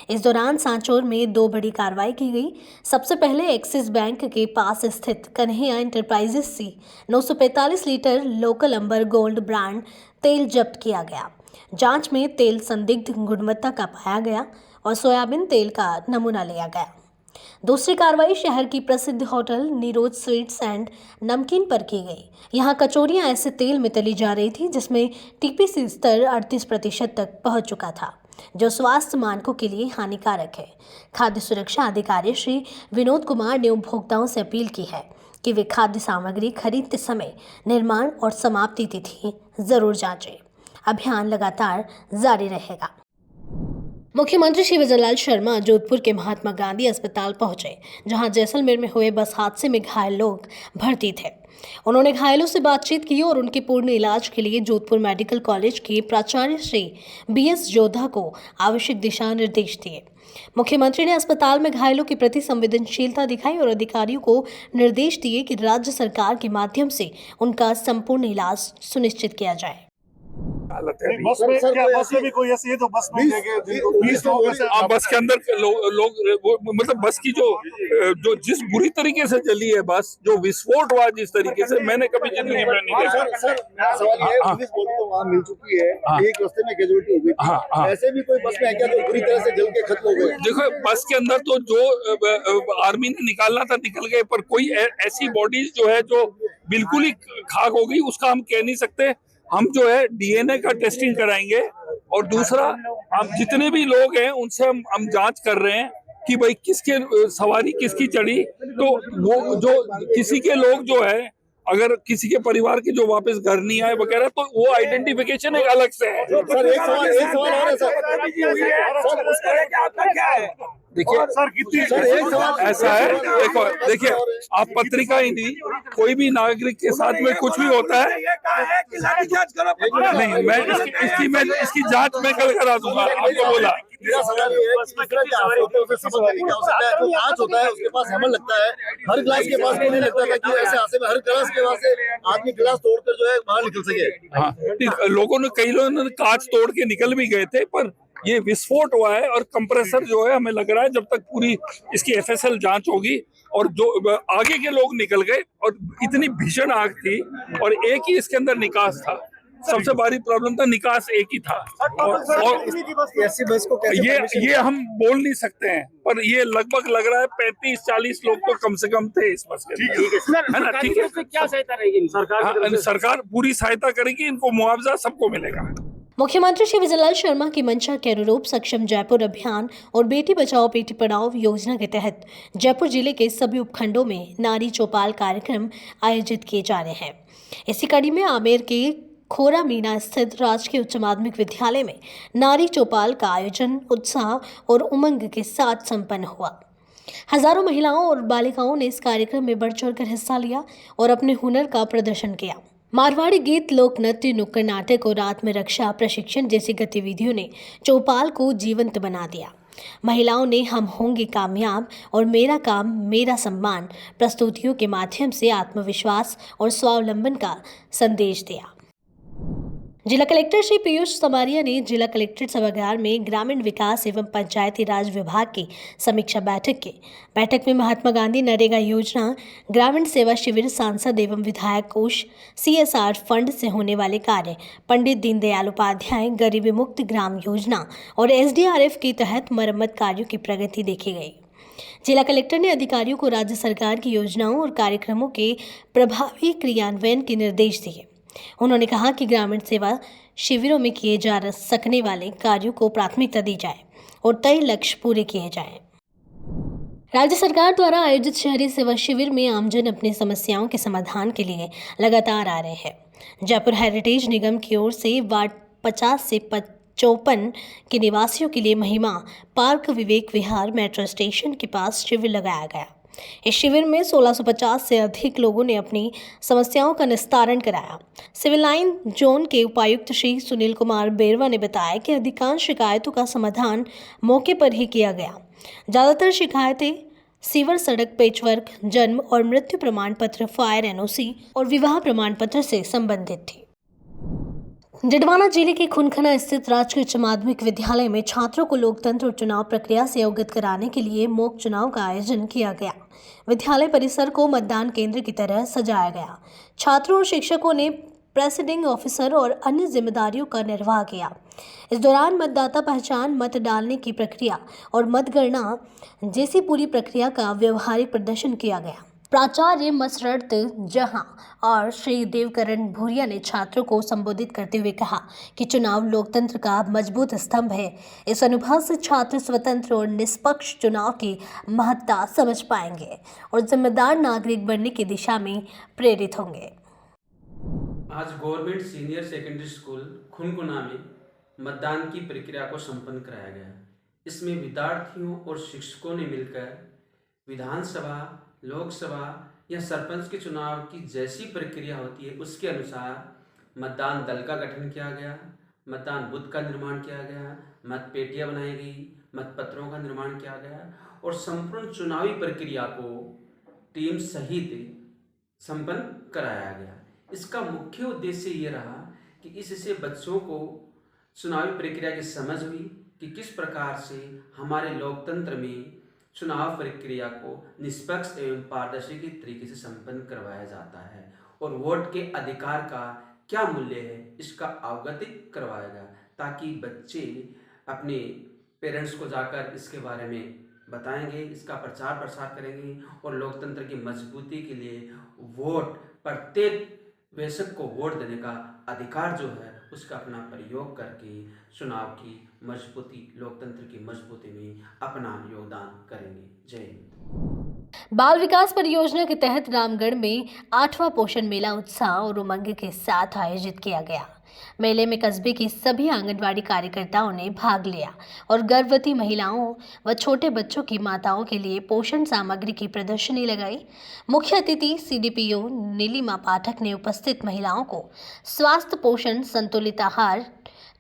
Speaker 1: इस दौरान सांचौर में 2 बड़ी कार्रवाई की गई। सबसे पहले एक्सिस बैंक के पास स्थित कन्हैया इंटरप्राइजेस से 945 लीटर लोकल अंबर गोल्ड ब्रांड तेल जब्त किया गया। जांच में तेल संदिग्ध गुणवत्ता का पाया गया और सोयाबीन तेल का नमूना लिया गया। दूसरी कार्रवाई शहर की प्रसिद्ध होटल नीरोज स्वीट्स एंड नमकीन पर की गई। यहाँ कचौरियाँ ऐसे तेल में तली जा रही थी जिसमें टीपीसी स्तर 38% तक पहुँच चुका था, जो स्वास्थ्य मानकों के लिए हानिकारक है। खाद्य सुरक्षा अधिकारी श्री विनोद कुमार ने उपभोक्ताओं से अपील की है कि वे खाद्य सामग्री खरीदते समय निर्माण और समाप्ति तिथि जरूर जांचें। अभियान लगातार जारी रहेगा। मुख्यमंत्री श्री भजन लाल शर्मा जोधपुर के महात्मा गांधी अस्पताल पहुंचे, जहां जैसलमेर में हुए बस हादसे में घायल लोग भर्ती थे। उन्होंने घायलों से बातचीत की और उनके पूर्ण इलाज के लिए जोधपुर मेडिकल कॉलेज के प्राचार्य श्री BS जोधा को आवश्यक दिशा निर्देश दिए। मुख्यमंत्री ने अस्पताल में घायलों के प्रति संवेदनशीलता दिखाई और अधिकारियों को निर्देश दिए कि राज्य सरकार के माध्यम से उनका संपूर्ण इलाज सुनिश्चित किया जाए।
Speaker 11: बस में भी कोई ऐसी है तो बस में
Speaker 12: बस के अंदर लोग मतलब बस की जो जिस बुरी तरीके से चली है बस, जो विस्फोट हुआ जिस तरीके से, मैंने कभी जिंदगी में नहीं देखा।
Speaker 11: सवाल ये पुलिस बॉडी तो वहाँ मिल चुकी है, एक रास्ते में कैजुअलिटी हो गई, ऐसे भी कोई बस में है क्या जो बुरी तरह से जल के खत्म हो गए?
Speaker 12: देखो बस के अंदर तो जो आर्मी ने निकालना था निकल गए, पर कोई ऐसी बॉडीज जो है जो बिल्कुल ही खाक हो गई उसका हम कह नहीं सकते। हम जो है DNA का टेस्टिंग कराएंगे और दूसरा हम जितने भी लोग हैं उनसे हम जांच कर रहे हैं कि भाई किसके सवारी किसकी चढ़ी, तो वो जो किसी के लोग जो है अगर किसी के परिवार के जो वापस घर नहीं आए वगैरह तो वो आइडेंटिफिकेशन एक अलग से है।
Speaker 11: सर एक सवाल और है सर,
Speaker 12: देखिए ऐसा है, देखिए आप पत्रिका ही नहीं, कोई भी नागरिक के साथ में कुछ भी होता है नहीं, मैं इसकी जांच मैं कल करा दूंगा। आपको बोला
Speaker 11: मेरा सवाल ये है कि कांच होता है उसके पास हैमर लगता है, हर गिलास के पास नहीं लगता था कि ऐसे हादसे में हर गिलास के पास से आदमी गिलास तोड़कर जो है बाहर निकल सके।
Speaker 12: हाँ, लोगों ने कई लोगों ने कांच तोड़ के निकल भी गए थे, पर ये विस्फोट हुआ है और कंप्रेसर जो है हमें लग रहा है जब तक पूरी इसकी FSL जांच होगी और जो आगे के लोग निकल गए और इतनी भीषण आग थी और एक ही इसके अंदर निकास था, सबसे बड़ी प्रॉब्लम था निकास एक ही था और
Speaker 11: ऐसी बस को
Speaker 12: ये हम बोल नहीं सकते हैं, पर ये लगभग लग रहा है 35-40 लोग तो कम से कम थे इस बस के, है ना? ठीक है,
Speaker 8: क्या सहायता रहेगी
Speaker 12: सरकार पूरी सहायता करेगी, इनको मुआवजा सबको मिलेगा।
Speaker 1: मुख्यमंत्री श्री भजन लाल शर्मा की मंशा के अनुरूप सक्षम जयपुर अभियान और बेटी बचाओ बेटी पढ़ाओ योजना के तहत जयपुर जिले के सभी उपखंडों में नारी चौपाल कार्यक्रम आयोजित किए जा रहे हैं। इसी कड़ी में आमेर के खोरा मीना स्थित राजकीय उच्च माध्यमिक विद्यालय में नारी चौपाल का आयोजन उत्साह और उमंग के साथ संपन्न हुआ। हजारों महिलाओं और बालिकाओं ने इस कार्यक्रम में बढ़ चढ़कर हिस्सा लिया और अपने हुनर का प्रदर्शन किया। मारवाड़ी गीत, लोक नृत्य, नुक्कड़ नाटक और आत्मरक्षा प्रशिक्षण जैसी गतिविधियों ने चौपाल को जीवंत बना दिया। महिलाओं ने हम होंगे कामयाब और मेरा काम मेरा सम्मान प्रस्तुतियों के माध्यम से आत्मविश्वास और स्वावलंबन का संदेश दिया। जिला कलेक्टर श्री पीयूष समारिया ने जिला कलेक्ट्रेट सभागार में ग्रामीण विकास एवं पंचायती राज विभाग की समीक्षा बैठक में महात्मा गांधी नरेगा योजना, ग्रामीण सेवा शिविर, सांसद एवं विधायक कोष, CSR फंड से होने वाले कार्य, पंडित दीनदयाल उपाध्याय गरीबी मुक्त ग्राम योजना और SDRF के तहत मरम्मत कार्यों की प्रगति देखी गई। जिला कलेक्टर ने अधिकारियों को राज्य सरकार की योजनाओं और कार्यक्रमों के प्रभावी क्रियान्वयन के निर्देश दिए। उन्होंने कहा कि ग्रामीण सेवा शिविरों में किए जा सकने वाले कार्यों को प्राथमिकता दी जाए और तय लक्ष्य पूरे किए जाएं। राज्य सरकार द्वारा आयोजित शहरी सेवा शिविर में आमजन अपनी समस्याओं के समाधान के लिए लगातार आ रहे हैं। जयपुर हेरिटेज निगम की ओर से वार्ड 50 से 54 के निवासियों के लिए महिमा park Vivek Vihar metro station के पास शिविर लगाया गया। इस शिविर में 1650 से अधिक लोगों ने अपनी समस्याओं का निस्तारण कराया। सिविल लाइन जोन के उपायुक्त श्री सुनील कुमार बेरवा ने बताया कि अधिकांश शिकायतों का समाधान मौके पर ही किया गया। ज़्यादातर शिकायतें सीवर, सड़क, पेचवर्क, जन्म और मृत्यु प्रमाण पत्र, फायर NOC और विवाह प्रमाण पत्र से संबंधित थी। डिडवाना जिले के खुनखना स्थित राजकीय उच्च माध्यमिक विद्यालय में छात्रों को लोकतंत्र और चुनाव प्रक्रिया से अवगत कराने के लिए मॉक चुनाव का आयोजन किया गया। विद्यालय परिसर को मतदान केंद्र की तरह सजाया गया। छात्रों और शिक्षकों ने प्रेसिडिंग ऑफिसर और अन्य जिम्मेदारियों का निर्वाह किया। इस दौरान मतदाता पहचान, मत डालने की प्रक्रिया और मतगणना जैसी पूरी प्रक्रिया का व्यवहारिक प्रदर्शन किया गया। प्राचार्य मसरत जहां और श्री देवकरण भूरिया ने छात्रों को संबोधित करते हुए कहा कि चुनाव लोकतंत्र का मजबूत स्तंभ है। इस अनुभव से छात्र स्वतंत्र और निष्पक्ष चुनाव की महत्ता समझ पाएंगे और जिम्मेदार नागरिक बनने की दिशा में प्रेरित होंगे।
Speaker 13: आज government senior secondary school Khunkhuna में मतदान की प्रक्रिया को संपन्न कराया गया। इसमें विद्यार्थियों और शिक्षकों ने मिलकर विधानसभा, लोकसभा या सरपंच के चुनाव की जैसी प्रक्रिया होती है उसके अनुसार मतदान दल का गठन किया गया, मतदान बूथ का निर्माण किया गया, मत पेटियां बनाई गई, मतपत्रों का निर्माण किया गया और संपूर्ण चुनावी प्रक्रिया को टीम सहित संपन्न कराया गया। इसका मुख्य उद्देश्य ये रहा कि इससे बच्चों को चुनावी प्रक्रिया की समझ हुई कि किस प्रकार से हमारे लोकतंत्र में चुनाव प्रक्रिया को निष्पक्ष एवं पारदर्शी तरीके से संपन्न करवाया जाता है और वोट के अधिकार का क्या मूल्य है इसका अवगत करवाएगा, ताकि बच्चे अपने पेरेंट्स को जाकर इसके बारे में बताएंगे, इसका प्रचार प्रसार करेंगे और लोकतंत्र की मजबूती के लिए वोट, प्रत्येक वयस्क को वोट देने का अधिकार जो है उसका अपना प्रयोग करके चुनाव की मजबूती, लोकतंत्र की मजबूती में अपना योगदान करेंगे। जय हिंद।
Speaker 1: बाल विकास परियोजना के तहत रामगढ़ में 8वां पोषण मेला उत्साह और उमंग के साथ आयोजित किया गया। मेले में कस्बे की सभी आंगनवाड़ी कार्यकर्ताओं ने भाग लिया और गर्भवती महिलाओं व छोटे बच्चों की माताओं के लिए पोषण सामग्री की प्रदर्शनी लगाई। मुख्य अतिथि CDPO नीलिमा पाठक ने उपस्थित महिलाओं को स्वास्थ्य, पोषण, संतुलित आहार,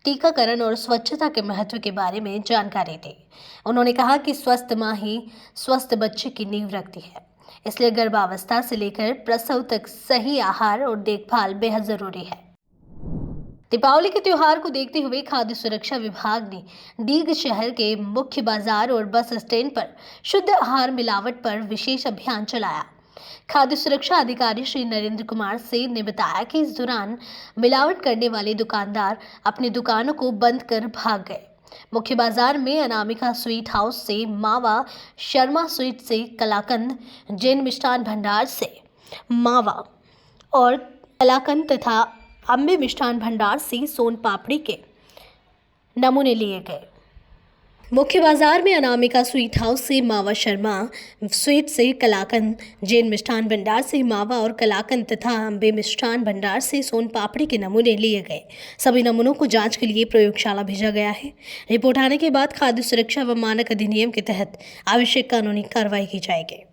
Speaker 1: टीकाकरण और स्वच्छता के महत्व के बारे में जानकारी दी। उन्होंने कहा कि स्वस्थ मां ही स्वस्थ बच्चे की नींव रखती है, इसलिए गर्भावस्था से लेकर प्रसव तक सही आहार और देखभाल बेहद जरूरी है। दीपावली के त्योहार को देखते हुए खाद्य सुरक्षा विभाग ने डीग शहर के मुख्य बाजार और बस स्टैंड पर शुद्ध आहार मिलावट पर विशेष अभियान चलाया। खाद्य सुरक्षा अधिकारी श्री नरेंद्र कुमार सेन ने बताया कि इस दौरान मिलावट करने वाले दुकानदार अपनी दुकानों को बंद कर भाग गए। मुख्य बाजार में अनामिका स्वीट हाउस से मावा, शर्मा स्वीट से कलाकंद, जैन मिष्ठान भंडार से मावा और कलाकंद तथा अम्बे मिष्ठान भंडार से सोन पापड़ी के नमूने लिए गए। मुख्य बाजार में अनामिका स्वीट हाउस से मावा शर्मा स्वीट से कलाकंद, जैन मिष्ठान भंडार से मावा और कलाकंद तथा अम्बे मिष्ठान भंडार से सोन पापड़ी के नमूने लिए गए। सभी नमूनों को जांच के लिए प्रयोगशाला भेजा गया है। रिपोर्ट आने के बाद खाद्य सुरक्षा व मानक अधिनियम के तहत आवश्यक कानूनी कार्रवाई की जाएगी।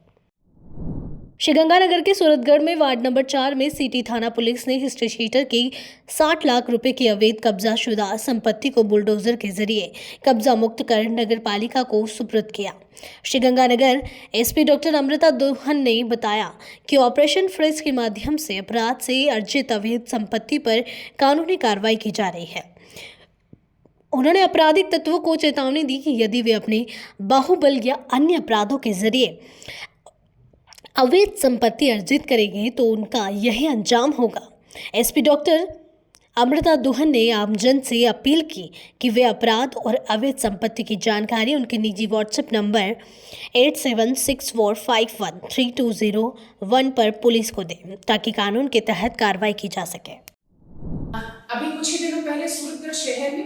Speaker 1: श्रीगंगानगर के सूरतगढ़ में वार्ड नंबर 4 में सिटी थाना पुलिस ने हिस्ट्री शीटर की 60 लाख रुपए की अवैध कब्जा शुदा संपत्ति को बुलडोजर के जरिए कब्जा मुक्त कर नगर पालिका को सुपुर्द किया। श्रीगंगानगर एसपी डॉक्टर अमृता दोहन ने बताया कि ऑपरेशन फ्रेज के माध्यम से अपराध से अर्जित अवैध संपत्ति पर कानूनी कार्रवाई की जा रही है। उन्होंने आपराधिक तत्वों को चेतावनी दी कि यदि वे अपने बाहुबल या अन्य अपराधों के जरिए अवैध संपत्ति अर्जित करेंगे तो उनका यही अंजाम होगा। एसपी डॉक्टर अमृता दोहन ने आमजन से अपील की कि वे अपराध और अवैध संपत्ति की जानकारी उनके निजी व्हाट्सएप नंबर 8764513201 पर पुलिस को दें ताकि कानून के तहत कार्रवाई की जा सके।
Speaker 14: अभी कुछ ही दिनों पहले सूरतगढ़ शहर में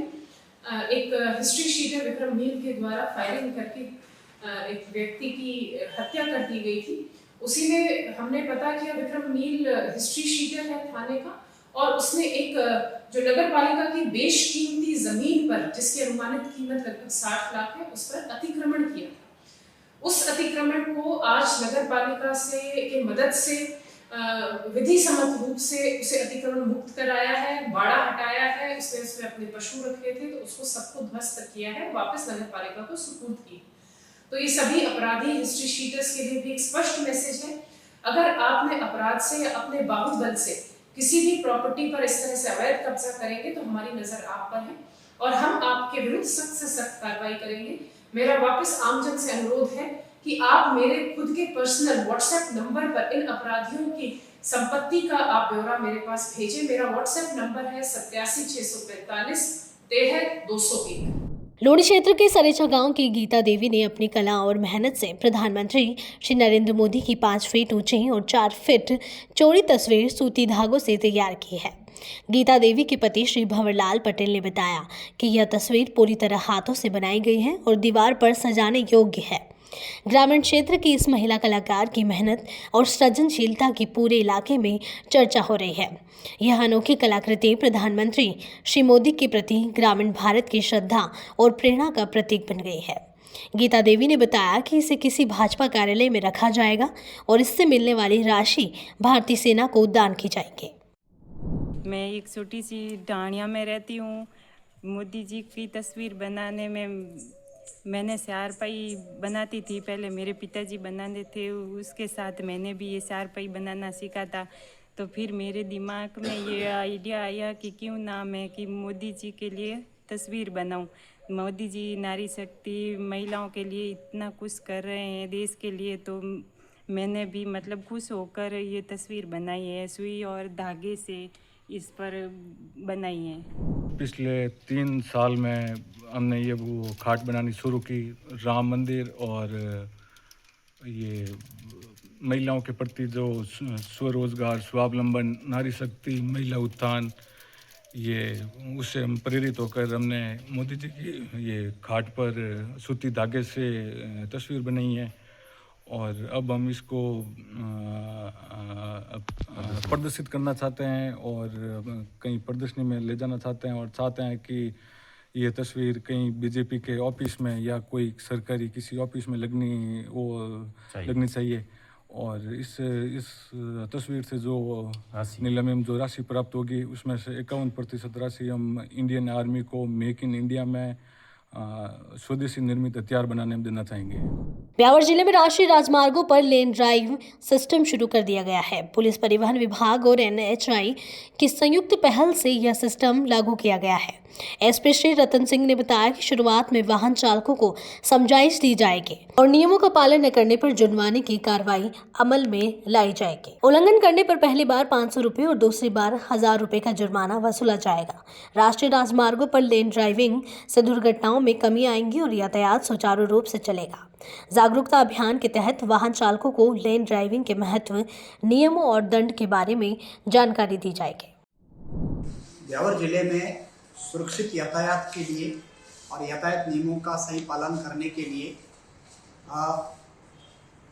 Speaker 14: एक हिस्ट्री शीटर विक्रम मील के द्वारा फायरिंग करके एक व्यक्ति की हत्या कर दी गई थी। उसी में हमने पता किया विक्रम मील हिस्ट्री शीटर है थाने का और उसने एक जो नगर पालिका की बेशकीमती जमीन पर जिसकी अनुमानित कीमत लगभग 60 लाख है उस पर अतिक्रमण किया था। उस अतिक्रमण को आज नगर पालिका से की मदद से विधि सम्मत रूप से उसे अतिक्रमण मुक्त कराया है, बाड़ा हटाया है। उसमें अपने पशु रखे थे तो उसको सबको ध्वस्त किया है, वापस नगर पालिका को सुपुर्द किया। तो ये सभी अपराधी हिस्ट्री शीटर्स के लिए भी एक स्पष्ट मैसेज है, अगर आपने अपराध से या अपने बाहुबल से किसी भी प्रॉपर्टी पर इस तरह से अवैध कब्जा करेंगे तो हमारी नजर आप पर है और हम आपके विरुद्ध सख्त से सख्त कार्रवाई करेंगे। मेरा वापस आमजन से अनुरोध है कि आप मेरे खुद के पर्सनल व्हाट्सएप नंबर पर इन अपराधियों की संपत्ति का आप ब्यौरा मेरे पास भेजें। मेरा व्हाट्सएप नंबर है 87 645 201।
Speaker 1: लोणी क्षेत्र के सरेचा गांव की गीता देवी ने अपनी कला और मेहनत से प्रधानमंत्री श्री नरेंद्र मोदी की 5 फीट ऊंची और 4 फीट चौड़ी तस्वीर सूती धागों से तैयार की है। गीता देवी के पति श्री भंवरलाल पटेल ने बताया कि यह तस्वीर पूरी तरह हाथों से बनाई गई है और दीवार पर सजाने योग्य है। ग्रामीण क्षेत्र की इस महिला कलाकार की मेहनत और सृजनशीलता की पूरे इलाके में चर्चा हो रही है। यह अनोखी कलाकृति प्रधानमंत्री श्री मोदी के प्रति ग्रामीण भारत की श्रद्धा और प्रेरणा का प्रतीक बन गई है। गीता देवी ने बताया कि इसे किसी भाजपा कार्यालय में रखा जाएगा और इससे मिलने वाली राशि भारतीय सेना को दान की जाएगी।
Speaker 15: मैं एक छोटी सी डाणिया में रहती हूँ। मोदी जी की तस्वीर बनाने में मैंने चारपाई बनाती थी, पहले मेरे पिताजी बनाते थे, उसके साथ मैंने भी ये चारपाई बनाना सीखा था। तो फिर मेरे दिमाग में ये आइडिया आया कि क्यों ना मैं कि मोदी जी के लिए तस्वीर बनाऊं। मोदी जी नारी शक्ति महिलाओं के लिए इतना कुछ कर रहे हैं देश के लिए, तो मैंने भी मतलब खुश होकर ये तस्वीर बनाई है, सुई और धागे से इस पर बनाई है।
Speaker 16: पिछले 3 साल में हमने ये वो खाट बनानी शुरू की। राम मंदिर और ये महिलाओं के प्रति जो स्वरोजगार, स्वावलंबन, नारी शक्ति, महिला उत्थान, ये उससे हम प्रेरित होकर हमने मोदी जी की ये खाट पर सूती धागे से तस्वीर बनाई है और अब हम इसको प्रदर्शित करना चाहते हैं और कहीं प्रदर्शनी में ले जाना चाहते हैं और चाहते हैं कि ये तस्वीर कहीं बीजेपी के ऑफिस में या कोई सरकारी किसी ऑफिस में लगनी चाहिए और इस तस्वीर से जो नीलामी में जो राशि प्राप्त होगी उसमें से 51% राशि हम इंडियन आर्मी को मेक इन इंडिया में स्वदेशी निर्मित हथियार बनाने में देना चाहेंगे।
Speaker 1: ब्यावर जिले में राष्ट्रीय राजमार्गों पर लेन ड्राइव सिस्टम शुरू कर दिया गया है। पुलिस परिवहन विभाग और NHI की संयुक्त पहल से यह सिस्टम लागू किया गया है। एसपी श्री रतन सिंह ने बताया कि शुरुआत में वाहन चालकों को समझाइश दी जाएगी और नियमों का पालन न करने पर जुर्माने की कार्रवाई अमल में लाई जाएगी। उल्लंघन करने पर पहली बार 500 रुपये और दूसरी बार 1000 रुपये का जुर्माना वसूला जाएगा। राष्ट्रीय राजमार्गों पर लेन ड्राइविंग से दुर्घटनाओं में कमी आएगी और यातायात सुचारू रूप से चलेगा। जागरूकता अभियान के तहत वाहन चालकों को लेन ड्राइविंग के महत्व, नियमों और दंड के बारे में जानकारी दी जाएगी।
Speaker 17: ब्यावर जिले में सुरक्षित यातायात के लिए और यातायात नियमों का सही पालन करने के लिए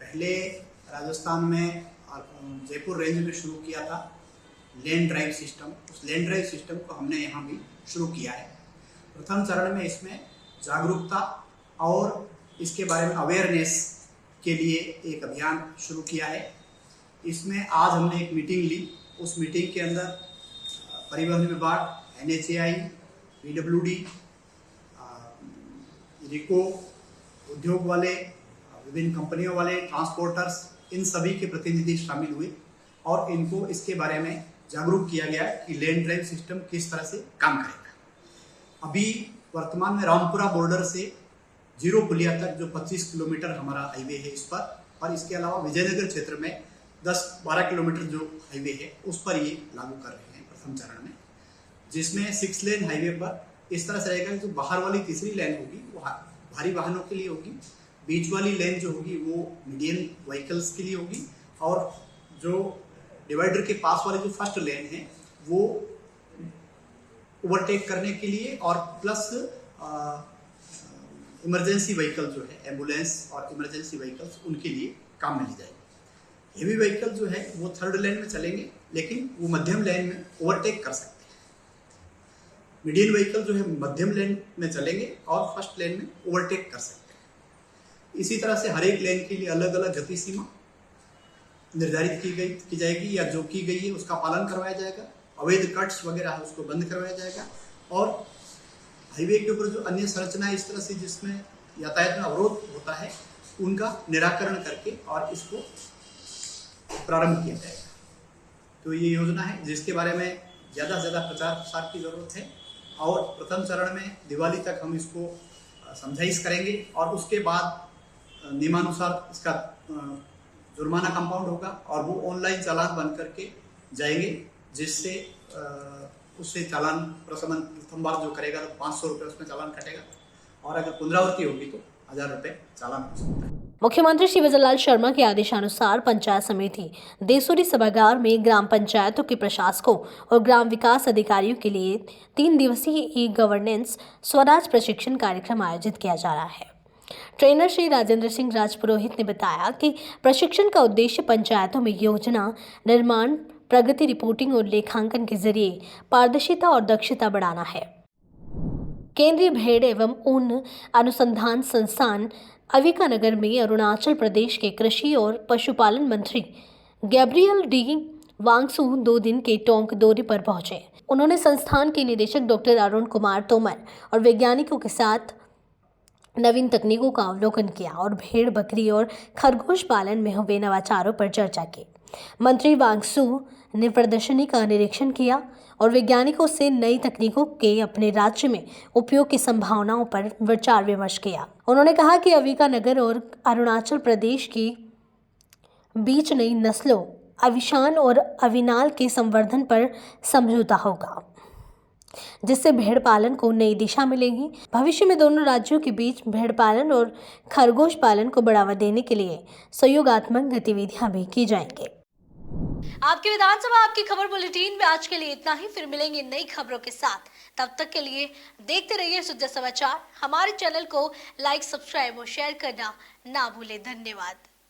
Speaker 17: पहले राजस्थान में जयपुर रेंज में शुरू किया था लेन ड्राइव सिस्टम। उस लेन ड्राइव सिस्टम को हमने यहाँ भी शुरू किया है। प्रथम चरण में इसमें जागरूकता और इसके बारे में अवेयरनेस के लिए एक अभियान शुरू किया है। इसमें आज हमने एक मीटिंग ली। उस मीटिंग के अंदर परिवहन विभाग, NHAI, PWD, रिको, उद्योग वाले, विभिन्न कंपनियों वाले, ट्रांसपोर्टर्स, इन सभी के प्रतिनिधि शामिल हुए और इनको इसके बारे में जागरूक किया गया कि लेन ड्राइव सिस्टम किस तरह से काम करेगा। अभी वर्तमान में रामपुरा बॉर्डर से जीरो पुलिया तक जो 25 किलोमीटर हमारा हाईवे है इस पर, और इसके अलावा विजयनगर क्षेत्र में 10-12 किलोमीटर जो हाईवे है उस पर ये लागू कर रहे हैं प्रथम चरण में, जिसमें 6 लेन हाईवे पर इस तरह से रहेगा कि जो बाहर वाली तीसरी लेन होगी वो भारी वाहनों के लिए होगी, बीच वाली लेन जो होगी वो मीडियम व्हीकल्स के लिए होगी, और जो डिवाइडर के पास वाली जो फर्स्ट लेन है वो ओवरटेक करने के लिए और प्लस इमरजेंसी व्हीकल जो है, एम्बुलेंस और इमरजेंसी व्हीकल्स, उनके लिए काम में ली जाएगी। हेवी व्हीकल जो है वो थर्ड लेन में चलेंगे, लेकिन वो मध्यम लेन में ओवरटेक कर सकते हैं। मीडियम व्हीकल जो है मध्यम लेन में चलेंगे और फर्स्ट लेन में ओवरटेक कर सकते हैं। इसी तरह से हर एक लेन के लिए अलग अलग गति सीमा निर्धारित की जाएगी या जो की गई है उसका पालन करवाया जाएगा। अवैध कट्स वगैरह है उसको बंद करवाया जाएगा, और हाईवे के ऊपर जो अन्य संरचनाएं इस तरह से जिसमें यातायात में अवरोध होता है उनका निराकरण करके और इसको प्रारंभ किया जाएगा। तो ये योजना है जिसके बारे में ज़्यादा से ज़्यादा प्रचार प्रसार की जरूरत है, और प्रथम चरण में दिवाली तक हम इसको समझाइश करेंगे और उसके बाद नियमानुसार इसका जुर्माना कंपाउंड होगा और वो ऑनलाइन चालान बन करके जाएंगे, जिससे उससे चालान प्रथम बार जो करेगा तो 500 रुपये उसमें चालान कटेगा, और अगर पुनरावृत्ति होगी तो 1000 रुपये चालान हो सकता है।
Speaker 1: मुख्यमंत्री श्री विजयलाल शर्मा के आदेशानुसार पंचायत समिति देसुरी सभागार में ग्राम पंचायतों के प्रशासकों और ग्राम विकास अधिकारियों के लिए 3 दिवसीय ई गवर्नेंस स्वराज प्रशिक्षण कार्यक्रम आयोजित किया जा रहा है। ट्रेनर श्री राजेंद्र सिंह राजपुरोहित ने बताया कि प्रशिक्षण का उद्देश्य पंचायतों में योजना निर्माण, प्रगति रिपोर्टिंग और लेखांकन के जरिए पारदर्शिता और दक्षता बढ़ाना है। केंद्रीय भेड़ एवं ऊन अनुसंधान संस्थान अविकानगर में अरुणाचल प्रदेश के कृषि और पशुपालन मंत्री गैब्रियल डी वांगसू 2 दिन के टोंक दौरे पर पहुंचे। उन्होंने संस्थान के निदेशक डॉक्टर अरुण कुमार तोमर और वैज्ञानिकों के साथ नवीन तकनीकों का अवलोकन किया और भेड़, बकरी और खरगोश पालन में हुए नवाचारों पर चर्चा की। मंत्री वांगसू ने प्रदर्शनी का निरीक्षण किया और वैज्ञानिकों से नई तकनीकों के अपने राज्य में उपयोग की संभावनाओं पर विचार विमर्श किया। उन्होंने कहा कि अविकानगर और अरुणाचल प्रदेश के बीच नई नस्लों अविशान और अविनाल के संवर्धन पर समझौता होगा, जिससे भेड़ पालन को नई दिशा मिलेगी। भविष्य में दोनों राज्यों के बीच भेड़ पालन और खरगोश पालन को बढ़ावा देने के लिए सहयोगात्मक गतिविधियां भी की जाएंगी। आपकी विधानसभा आपकी खबर बुलेटिन में आज के लिए इतना ही। फिर मिलेंगे नई खबरों के साथ। तब तक के लिए देखते रहिए सुद्धा समाचार। हमारे चैनल को लाइक, सब्सक्राइब और शेयर करना ना भूलें। धन्यवाद।